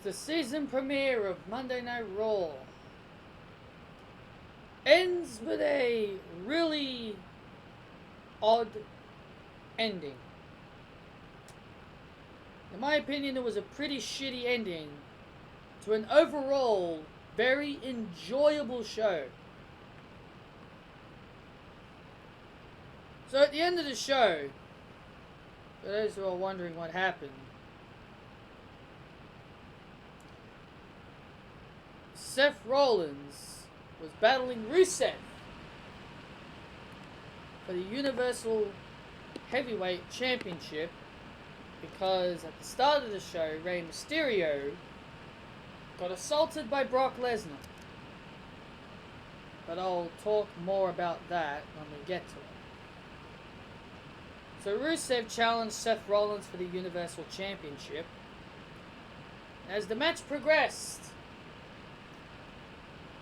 The season premiere of Monday Night Raw ends with a really odd ending. In my opinion, it was a pretty shitty ending to an overall very enjoyable show. So at the end of the show, for those who are wondering what happened, Seth Rollins was battling Rusev for the Universal Heavyweight Championship because at the start of the show, Rey Mysterio got assaulted by Brock Lesnar. But I'll talk more about that when we get to it. So Rusev challenged Seth Rollins for the Universal Championship. As the match progressed,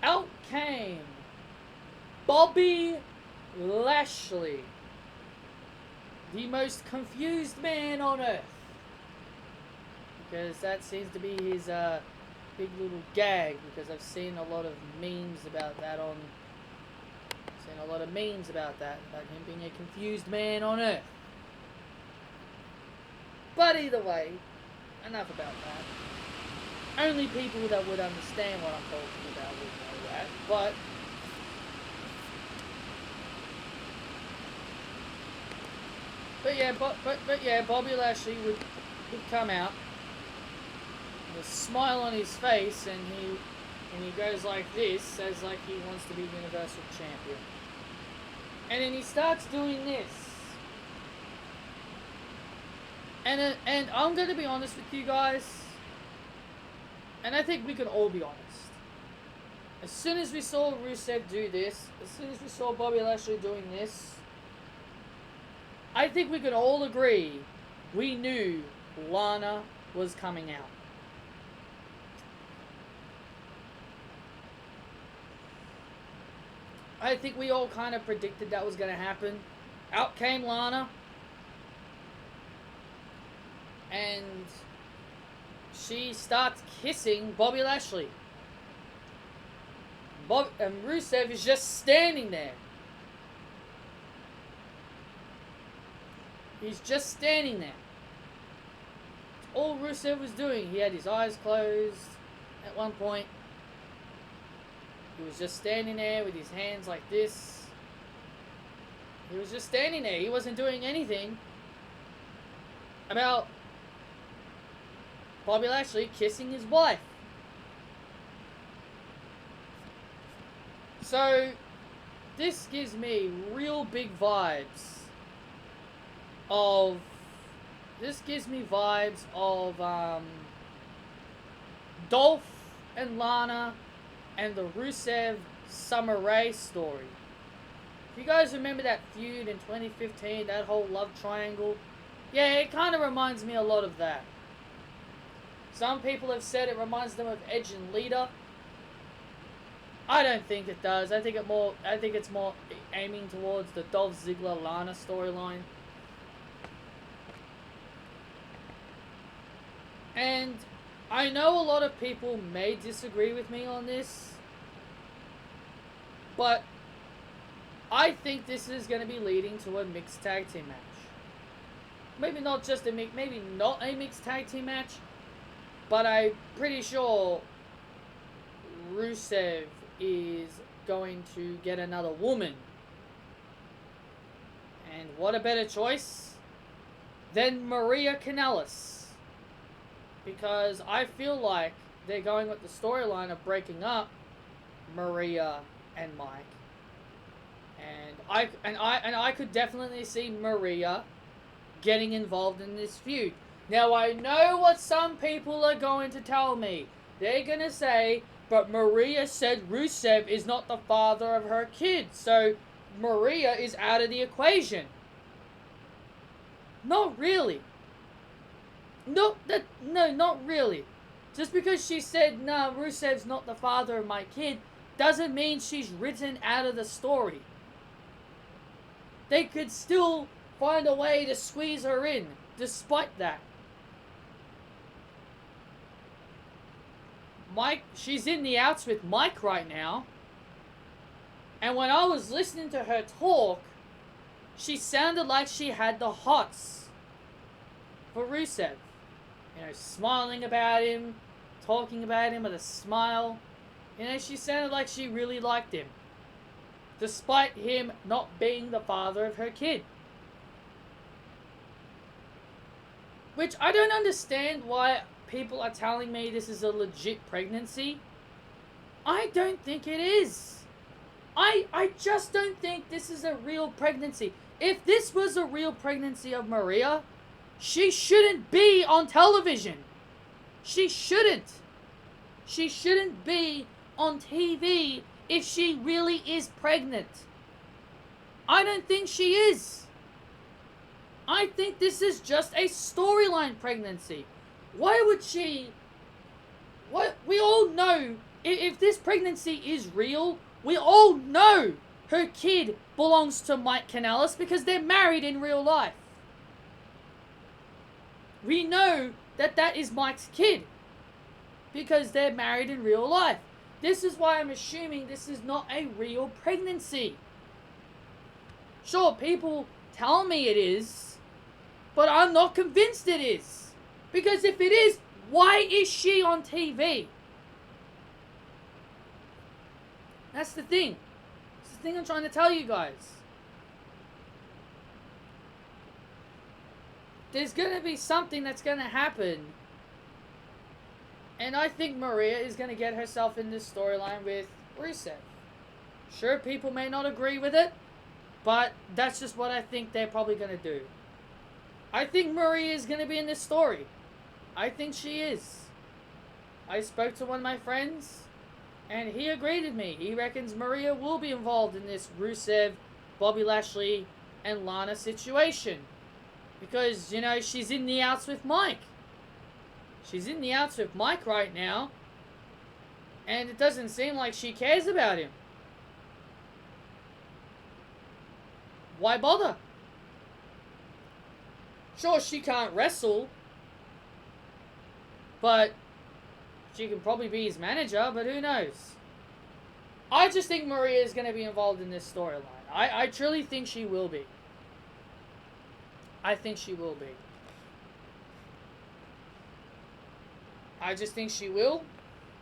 out came Bobby Lashley, the most confused man on earth. Because that seems to be his big little gag, because I've seen a lot of memes about that about him being a confused man on earth. But either way, enough about that. Only people that would understand what I'm talking about would know that. But yeah, Bobby Lashley would come out with a smile on his face, and he goes like this, says like he wants to be Universal Champion. And then he starts doing this. And I'm going to be honest with you guys, and I think we can all be honest. As soon as we saw Rusev do this, as soon as we saw Bobby Lashley doing this, I think we can all agree we knew Lana was coming out. I think we all kind of predicted that was going to happen. Out came Lana. And she starts kissing Bobby Lashley. And Rusev is just standing there. He's just standing there. All Rusev was doing. He had his eyes closed at one point. He was just standing there with his hands like this. He was just standing there. He wasn't doing anything about Bobby Lashley kissing his wife. So, this gives me real big vibes of... Dolph and Lana and the Rusev Summer Rae story. If you guys remember that feud in 2015, that whole love triangle, yeah, it kind of reminds me a lot of that. Some people have said it reminds them of Edge and Lita. I don't think it does. I think it's more aiming towards the Dolph Ziggler Lana storyline. And I know a lot of people may disagree with me on this, but I think this is going to be leading to a mixed tag team match. Maybe not a mixed tag team match, but I'm pretty sure Rusev is going to get another woman. And what a better choice than Maria Kanellis. Because I feel like they're going with the storyline of breaking up Maria and Mike. And I could definitely see Maria getting involved in this feud. Now I know what some people are going to tell me. They're going to say, but Maria said Rusev is not the father of her kids, so Maria is out of the equation. Not really. No, not really. Just because she said, nah, Rusev's not the father of my kid, doesn't mean she's written out of the story. They could still find a way to squeeze her in, despite that. she's in the outs with Mike right now. And when I was listening to her talk, she sounded like she had the hots for Rusev. You know, smiling about him, talking about him with a smile. You know, she sounded like she really liked him. Despite him not being the father of her kid. Which I don't understand why people are telling me this is a legit pregnancy. I don't think it is. I just don't think this is a real pregnancy. If this was a real pregnancy of Maria, she shouldn't be on television. She shouldn't. She shouldn't be on TV if she really is pregnant. I don't think she is. I think this is just a storyline pregnancy. Why would she... What? We all know, if this pregnancy is real, we all know her kid belongs to Mike Kanellis because they're married in real life. We know that that is Mike's kid because they're married in real life. This is why I'm assuming this is not a real pregnancy. Sure, people tell me it is, but I'm not convinced it is. Because if it is, why is she on TV? That's the thing. That's the thing I'm trying to tell you guys. There's going to be something that's going to happen. And I think Maria is going to get herself in this storyline with Rusev. Sure, people may not agree with it, but that's just what I think they're probably going to do. I think Maria is going to be in this story. I think she is. I spoke to one of my friends, and he agreed with me. He reckons Maria will be involved in this Rusev, Bobby Lashley, and Lana situation. Because, you know, she's in the outs with Mike. She's in the outs with Mike right now. And it doesn't seem like she cares about him. Why bother? Sure, she can't wrestle. But she can probably be his manager, but who knows? I just think Maria is going to be involved in this storyline. I truly think she will be. I think she will be. I just think she will.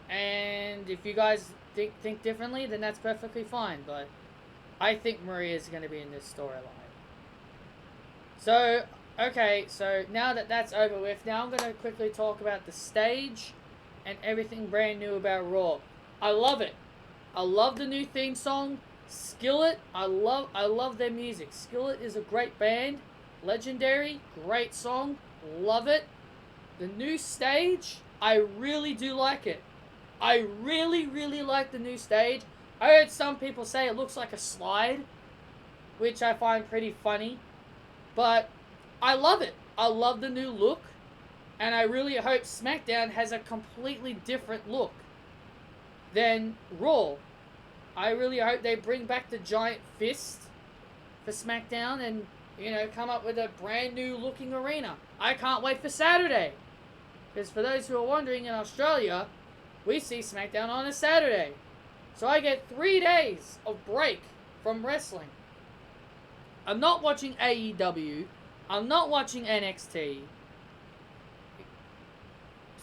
And if you guys think differently, then that's perfectly fine. But I think Maria is going to be in this storyline. So, okay, so now that that's over with, now I'm going to quickly talk about the stage and everything brand new about Raw. I love it. I love the new theme song. Skillet, I love their music. Skillet is a great band. Legendary, great song. Love it. The new stage, I really do like it. I really, really like the new stage. I heard some people say it looks like a slide, which I find pretty funny. But I love it. I love the new look. And I really hope SmackDown has a completely different look than Raw. I really hope they bring back the giant fist for SmackDown and, you know, come up with a brand new looking arena. I can't wait for Saturday. Because for those who are wondering, in Australia, we see SmackDown on a Saturday. So I get 3 days of break from wrestling. I'm not watching AEW. I'm not watching NXT.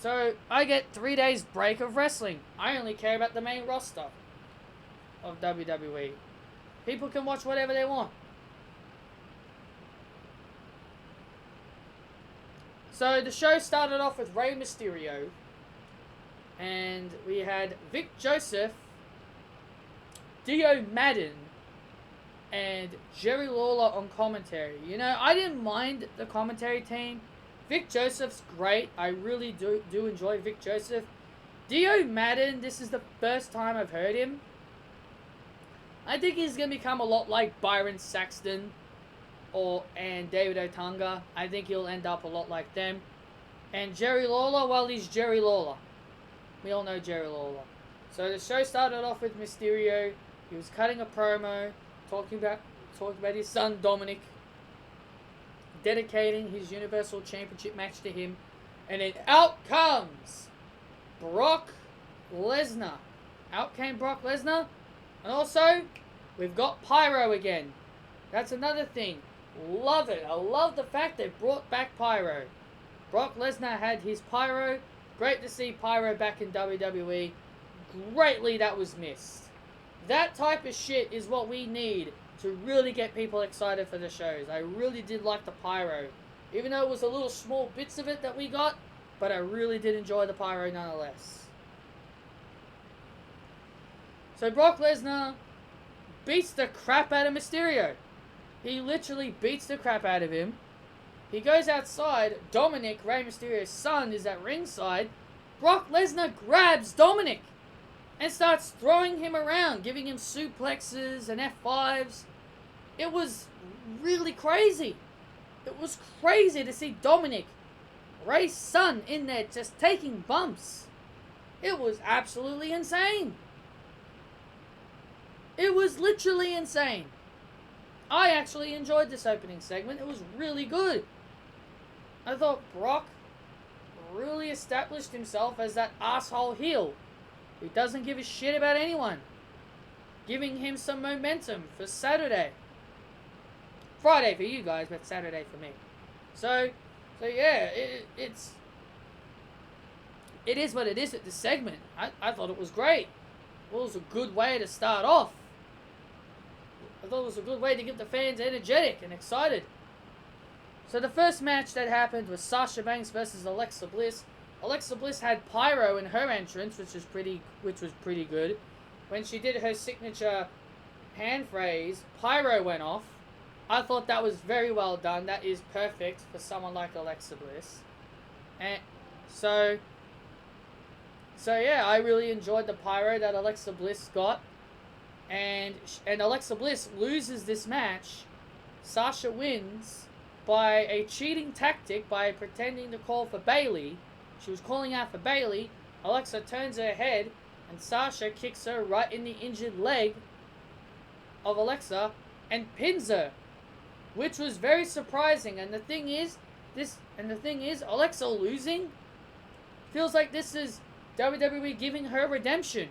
So I get 3 days break of wrestling. I only care about the main roster of WWE. People can watch whatever they want. So the show started off with Rey Mysterio. And we had Vic Joseph, Dio Madden, and Jerry Lawler on commentary. You know, I didn't mind the commentary team. Vic Joseph's great. I really do enjoy Vic Joseph. Dio Madden, this is the first time I've heard him. I think he's going to become a lot like Byron Saxton and David Otunga. I think he'll end up a lot like them. And Jerry Lawler, well, he's Jerry Lawler. We all know Jerry Lawler. So the show started off with Mysterio. He was cutting a promo, talking about his son Dominic, dedicating his Universal Championship match to him. And then out comes Brock Lesnar. Out came Brock Lesnar. And also, we've got Pyro again. That's another thing. Love it. I love the fact they brought back Pyro. Brock Lesnar had his Pyro. Great to see Pyro back in WWE. Greatly that was missed. That type of shit is what we need to really get people excited for the shows. I really did like the Pyro. Even though it was a little small bits of it that we got, but I really did enjoy the Pyro nonetheless. So Brock Lesnar beats the crap out of Mysterio. He literally beats the crap out of him. He goes outside. Dominic, Rey Mysterio's son, is at ringside. Brock Lesnar grabs Dominic and starts throwing him around, giving him suplexes and F5s. It was really crazy. It was crazy to see Dominic, Rey's son, in there just taking bumps. It was absolutely insane. It was literally insane. I actually enjoyed this opening segment. It was really good. I thought Brock really established himself as that asshole heel who doesn't give a shit about anyone. Giving him some momentum for Saturday. Friday for you guys, but Saturday for me. So yeah, it is what it is at this segment. I thought it was great. It was a good way to start off. I thought it was a good way to get the fans energetic and excited. So the first match that happened was Sasha Banks versus Alexa Bliss. Alexa Bliss had Pyro in her entrance, which was pretty good. When she did her signature hand phrase, Pyro went off. I thought that was very well done. That is perfect for someone like Alexa Bliss. And so yeah, I really enjoyed the Pyro that Alexa Bliss got. And Alexa Bliss loses this match. Sasha wins by a cheating tactic by pretending to call for Bayley. She was calling out for Bayley. Alexa turns her head and Sasha kicks her right in the injured leg of Alexa and pins her, which was very surprising. And the thing is, Alexa losing feels like this is WWE giving her redemption.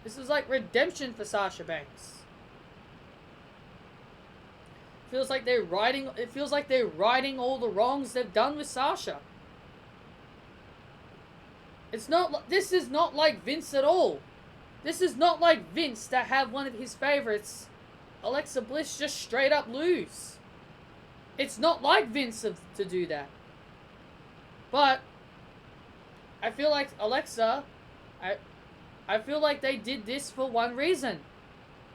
This is like redemption for Sasha Banks. It feels like they're righting all the wrongs they've done with Sasha. This is not like Vince at all. This is not like Vince to have one of his favorites, Alexa Bliss, just straight up lose. It's not like Vince to do that. But I feel like Alexa, I feel like they did this for one reason.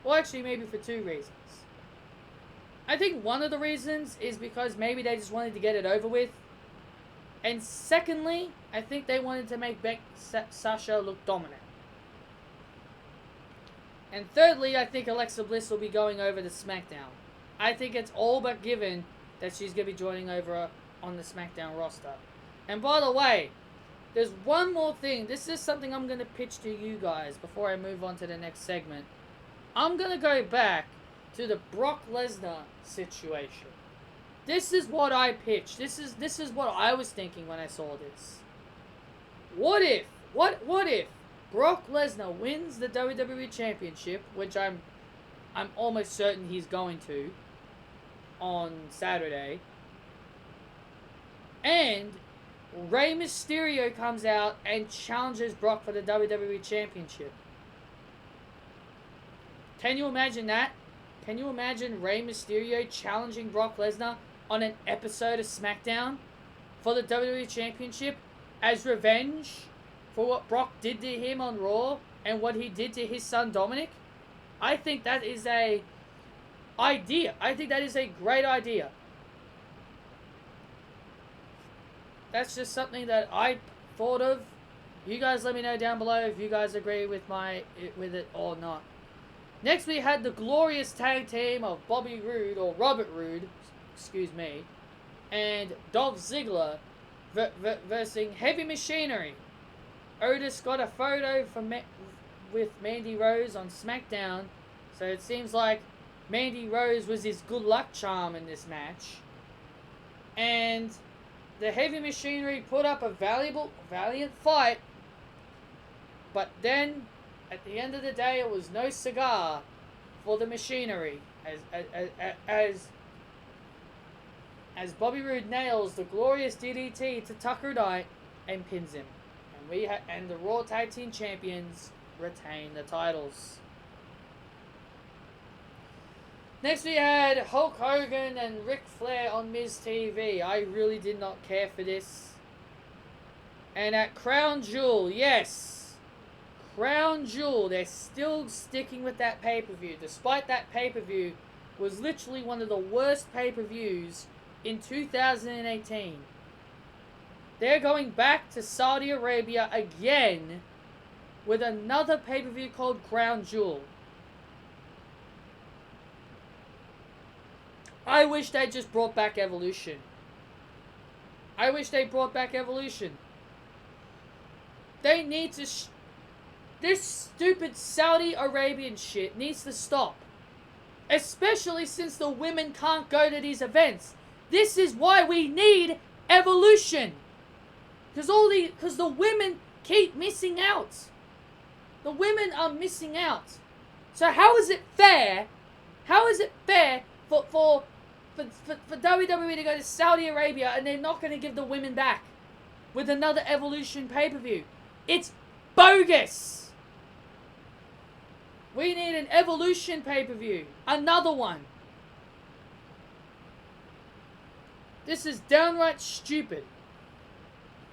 Well, actually, maybe for two reasons. I think one of the reasons is because maybe they just wanted to get it over with. And secondly, I think they wanted to make Sasha look dominant. And thirdly, I think Alexa Bliss will be going over to SmackDown. I think it's all but given that she's going to be joining over on the SmackDown roster. And by the way, there's one more thing. This is something I'm going to pitch to you guys before I move on to the next segment. I'm going to go back to the Brock Lesnar situation. This is what I pitched. This is what I was thinking when I saw this. What if Brock Lesnar wins the WWE Championship, which I'm almost certain he's going to on Saturday, and Rey Mysterio comes out and challenges Brock for the WWE Championship? Can you imagine that? Can you imagine Rey Mysterio challenging Brock Lesnar on an episode of SmackDown for the WWE Championship as revenge for what Brock did to him on Raw and what he did to his son Dominic? I think that is a idea. I think that is a great idea. That's just something that I thought of. You guys let me know down below if you guys agree with it or not. Next we had the glorious tag team of Bobby Roode, or Robert Roode, excuse me, and Dolph Ziggler versus Heavy Machinery. Otis got a photo with Mandy Rose on SmackDown, so it seems like Mandy Rose was his good luck charm in this match. And the Heavy Machinery put up a valiant fight But then, at the end of the day, it was no cigar for the machinery. As Bobby Roode nails the glorious DDT to Tucker Knight and pins him. And the Raw Tag Team Champions retain the titles. Next we had Hulk Hogan and Ric Flair on Miz TV. I really did not care for this. And at Crown Jewel, yes, Crown Jewel, they're still sticking with that pay-per-view. Despite that pay-per-view was literally one of the worst pay-per-views in 2018. They're going back to Saudi Arabia again with another pay-per-view called Crown Jewel. I wish they just brought back Evolution. I wish they brought back Evolution. They need to... this stupid Saudi Arabian shit needs to stop. Especially since the women can't go to these events. This is why we need Evolution. Because the women keep missing out. The women are missing out. So how is it fair? How is it fair for WWE to go to Saudi Arabia and they're not going to give the women back with another Evolution pay-per-view? It's bogus. We need an Evolution pay-per-view. Another one. This is downright stupid.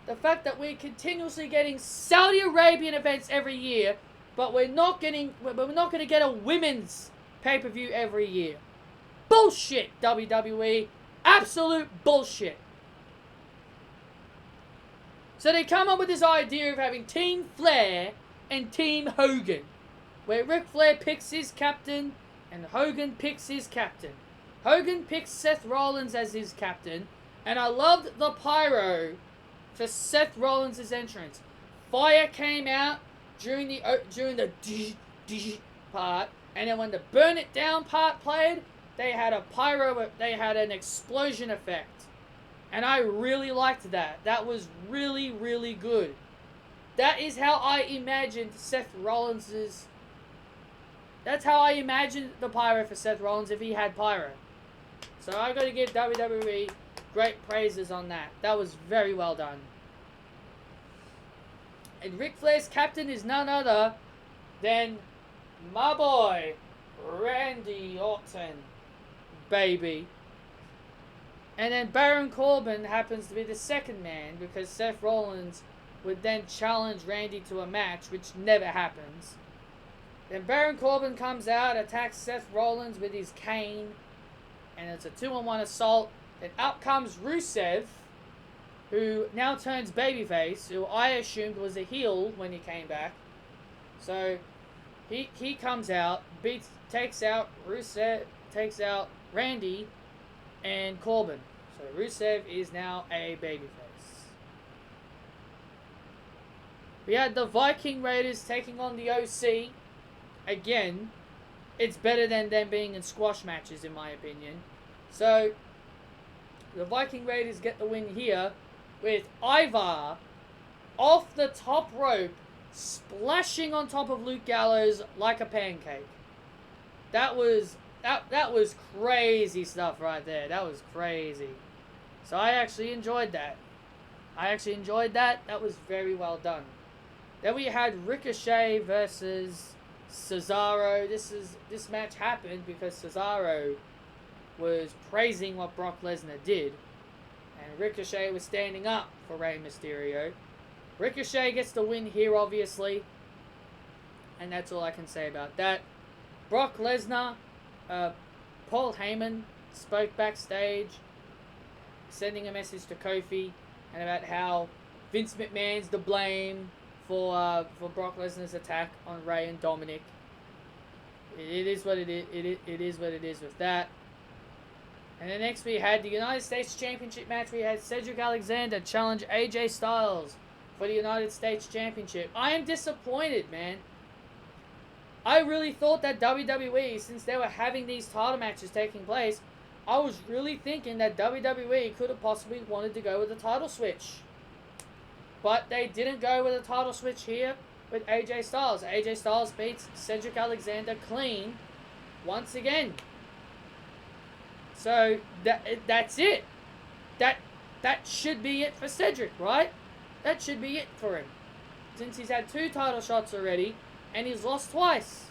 The fact that we're continuously getting Saudi Arabian events every year, but we're not going to get a women's pay-per-view every year. Bullshit, WWE. Absolute bullshit. So they come up with this idea of having Team Flair and Team Hogan, where Ric Flair picks his captain and Hogan picks his captain. Hogan picks Seth Rollins as his captain, and I loved the pyro for Seth Rollins' entrance. Fire came out during the part, and then when the burn it down part played, they had a pyro, they had an explosion effect. And I really liked that. That was really, really good. That is how I imagined Seth Rollins'... that's how I imagined the pyro for Seth Rollins if he had pyro. So I got to give WWE great praises on that. That was very well done. And Ric Flair's captain is none other than my boy, Randy Orton. Baby. And then Baron Corbin happens to be the second man because Seth Rollins would then challenge Randy to a match, which never happens. Then Baron Corbin comes out, attacks Seth Rollins with his cane, and it's a 2-on-1 assault. Then up comes Rusev, who now turns babyface, who I assumed was a heel when he came back. So he comes out, takes out Rusev, takes out Randy and Corbin. So Rusev is now a babyface. We had the Viking Raiders taking on the OC. Again, it's better than them being in squash matches, in my opinion. So the Viking Raiders get the win here with Ivar off the top rope, splashing on top of Luke Gallows like a pancake. That was crazy stuff right there. That was crazy. So I actually enjoyed that. That was very well done. Then we had Ricochet versus Cesaro. This match happened because Cesaro was praising what Brock Lesnar did, and Ricochet was standing up for Rey Mysterio. Ricochet gets the win here, obviously, and that's all I can say about that. Brock Lesnar, Paul Heyman spoke backstage, sending a message to Kofi, and about how Vince McMahon's to blame for Brock Lesnar's attack on Rey and Dominic. It is what it is. It is what it is with that. And then next we had the United States Championship match. We had Cedric Alexander challenge AJ Styles for the United States Championship. I am disappointed, man. I really thought that WWE, since they were having these title matches taking place, I was really thinking that WWE could have possibly wanted to go with a title switch. But they didn't go with a title switch here. with AJ Styles. AJ Styles beats Cedric Alexander clean once again. So that's it. That should be it for Cedric, right? That should be it for him. Since he's had 2 title shots already, and he's lost twice.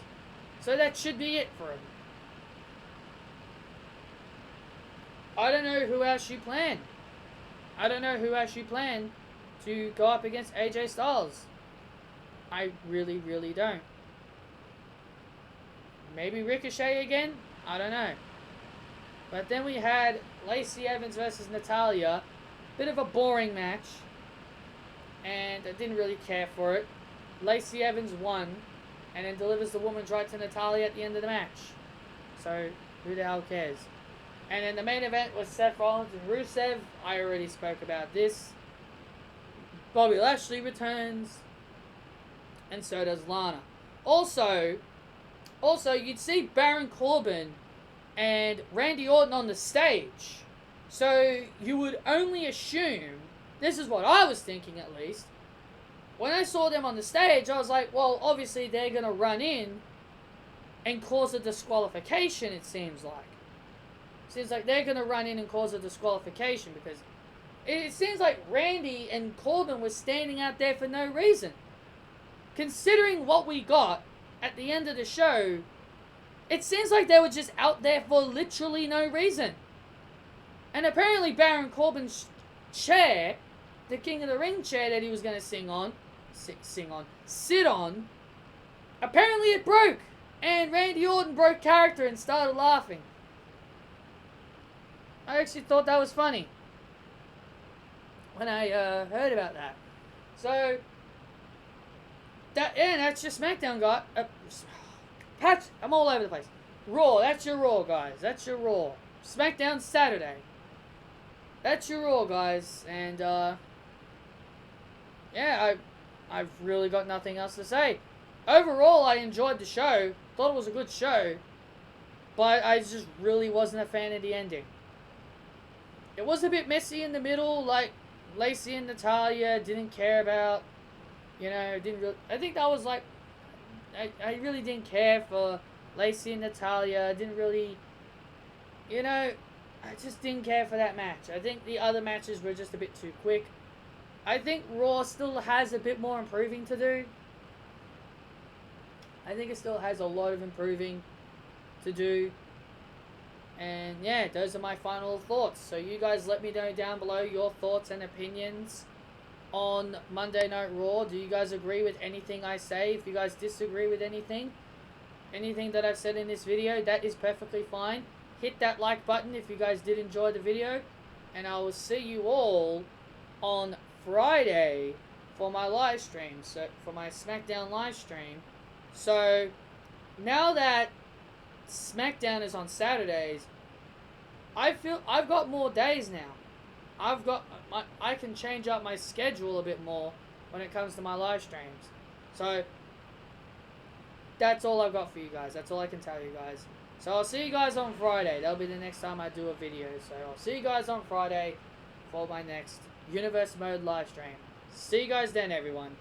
So that should be it for him. I don't know who else you plan. I don't know who else you plan to go up against AJ Styles. I really, really don't. Maybe Ricochet again? I don't know. But then we had Lacey Evans versus Natalya. Bit of a boring match. And I didn't really care for it. Lacey Evans won. And then delivers the woman's right to Natalya at the end of the match. So, who the hell cares? And then the main event was Seth Rollins and Rusev. I already spoke about this. Bobby Lashley returns. And so does Lana. Also, you'd see Baron Corbin and Randy Orton on the stage. So, you would only assume, this is what I was thinking at least, when I saw them on the stage, I was like, well, obviously they're going to run in and cause a disqualification, it seems like. Seems like they're going to run in and cause a disqualification because it seems like Randy and Corbin were standing out there for no reason. Considering what we got at the end of the show, it seems like they were just out there for literally no reason. And apparently Baron Corbin's chair, the King of the Ring chair that he was going to sit on, apparently it broke. And Randy Orton broke character and started laughing. I actually thought that was funny when I heard about that. So, that's your SmackDown, guy. Patch, I'm all over the place. Raw, that's your Raw, guys. That's your Raw. SmackDown Saturday. That's your Raw, guys. And, yeah, I've really got nothing else to say. Overall, I enjoyed the show. Thought it was a good show. But I just really wasn't a fan of the ending. It was a bit messy in the middle, like Lacey and Natalya didn't care about, didn't really, I think that was like, I really didn't care for Lacey and Natalya, didn't really, I just didn't care for that match. I think the other matches were just a bit too quick. I think Raw still has a bit more improving to do. I think it still has a lot of improving to do. And yeah, those are my final thoughts. So you guys let me know down below your thoughts and opinions on Monday Night Raw. Do you guys agree with anything I say? If you guys disagree with anything that I've said in this video, that is perfectly fine. Hit that like button if you guys did enjoy the video. And I will see you all on Friday for my live stream. So for my SmackDown live stream. So now that SmackDown is on Saturdays, I feel I've got more days now. I can change up my schedule a bit more when it comes to my live streams. So that's all I've got for you guys. That's all I can tell you guys. So I'll see you guys on Friday. That'll be the next time I do a video. So I'll see you guys on Friday for my next Universe Mode live stream. See you guys then, everyone.